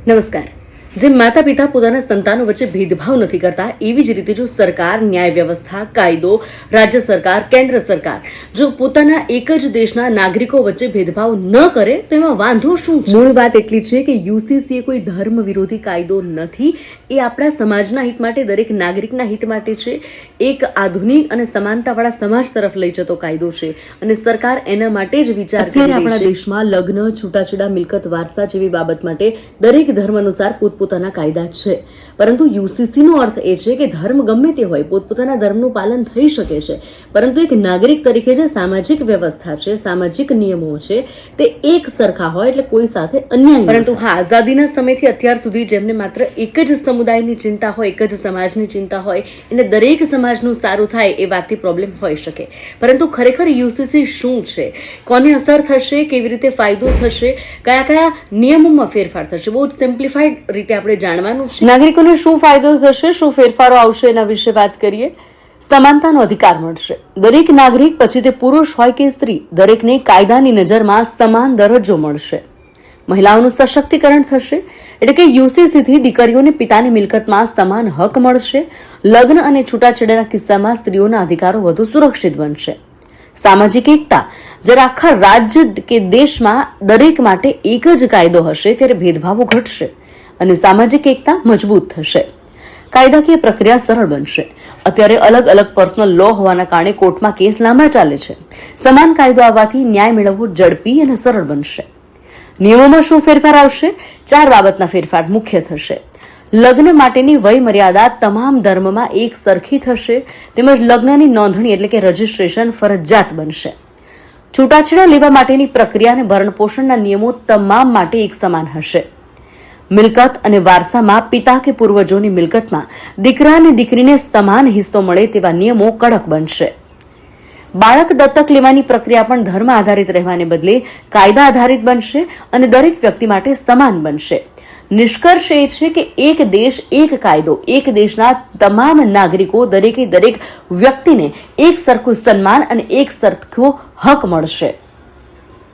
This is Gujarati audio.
નમસ્કાર। જેમ માતા પિતા પોતાના સંતાનો વચ્ચે ભેદભાવ નથી કરતા, એવી જ રીતે જો સરકાર, ન્યાય વ્યવસ્થા, કાયદો, રાજ્ય સરકાર, કેન્દ્ર સરકાર જો પોતાના એક જ દેશના નાગરિકો વચ્ચે ભેદભાવ ન કરે તો એમાં વાંધો શું છે? મૂળ વાત એટલી છે કે યુસીસી કોઈ ધર્મ વિરોધી કાયદો નથી, એ આપણા સમાજના હિત માટે, દરેક નાગરિકના હિત માટે છે। એક આધુનિક અને સમાનતાવાળા સમાજ તરફ લઈ જતો કાયદો છે અને સરકાર એના માટે જ વિચાર કરી રહી છે। આપણા દેશમાં લગ્ન, છૂટાછેડા, મિલકત, વારસા જેવી બાબત માટે દરેક ધર્મ અનુસાર પોતપોતાના કાયદા છે, પરંતુ યુસીસીનો અર્થ એ છે કે ધર્મ ગમે તે હોય, પોતપોતાના ધર્મનું પાલન થઈ શકે છે, પરંતુ એક નાગરિક તરીકે જે સામાજિક વ્યવસ્થા છે, સામાજિક નિયમો છે, તે એક સરખા હોય, એટલે કોઈ સાથે અન્યાય। પરંતુ હા, આઝાદીના સમયથી અત્યાર સુધી જેમને માત્ર એક જ સમુદાયની ચિંતા હોય, એક જ સમાજની ચિંતા હોય, એને દરેક સમાજનું સારું થાય એ વાતથી પ્રોબ્લેમ હોઈ શકે, પરંતુ ખરેખર યુસીસી શું છે, કોને અસર થશે, કેવી રીતે ફાયદો થશે, કયા કયા નિયમોમાં ફેરફાર થશે, બહુ જ સિમ્પ્લિફાઈડ રીતે આપણે જાણવાનું છે। નાગરિકોને શું ફાયદો થશે, શું ફેરફારો આવશે, એના વિશે વાત કરીએ। સમાનતાનો અધિકાર મળશે। દરેક નાગરિક, પછી તે પુરુષ હોય કે સ્ત્રી, દરેકને કાયદાની નજરમાં સમાન દરજ્જો મળશે। મહિલાઓનું સશક્તિકરણ થશે, એટલે કે યુસીસીથી દીકરીઓને પિતાની મિલકતમાં સમાન હક મળશે। લગ્ન અને છૂટાછેડાના કિસ્સામાં સ્ત્રીઓના અધિકારો વધુ સુરક્ષિત બનશે। સામાજિક એકતા, જ્યારે આખા રાજ્ય કે દેશમાં દરેક માટે એક જ કાયદો હશે, ત્યારે ભેદભાવો ઘટશે અને સામાજિક એકતા મજબૂત થશે। કાયદાકીય પ્રક્રિયા સરળ બનશે। અત્યારે અલગ અલગ પર્સનલ લો હોવાના કારણે કોર્ટમાં કેસ લાંબા ચાલે છે। સમાન કાયદો આવવાથી ન્યાય મેળવવો ઝડપી અને સરળ બનશે। નિયમોમાં શું ફેરફાર આવશે? 4 બાબતના ફેરફાર મુખ્ય થશે। લગ્ન માટેની વય મર્યાદા તમામ ધર્મમાં એક સરખી થશે, તેમજ લગ્નની નોંધણી એટલે કે રજીસ્ટ્રેશન ફરજિયાત બનશે। છૂટાછેડા લેવા માટેની પ્રક્રિયા અને ભરણપોષણના નિયમો તમામ માટે એક સમાન હશે। મિલકત અને વારસામાં પિતા કે પૂર્વજોની મિલકતમાં દીકરા અને દીકરીને સમાન હિસ્સો મળે તેવા નિયમો કડક બનશે। બાળક દત્તક લેવાની પ્રક્રિયા પણ ધર્મ આધારિત રહેવાને બદલે કાયદા આધારિત બનશે અને દરેક વ્યક્તિ માટે સમાન બનશે। નિષ્કર્ષ એ છે કે એક દેશ, એક કાયદો, એક દેશના તમામ નાગરિકો, દરેકે દરેક વ્યક્તિને એક સરખું સન્માન અને એક સરખો હક મળશે।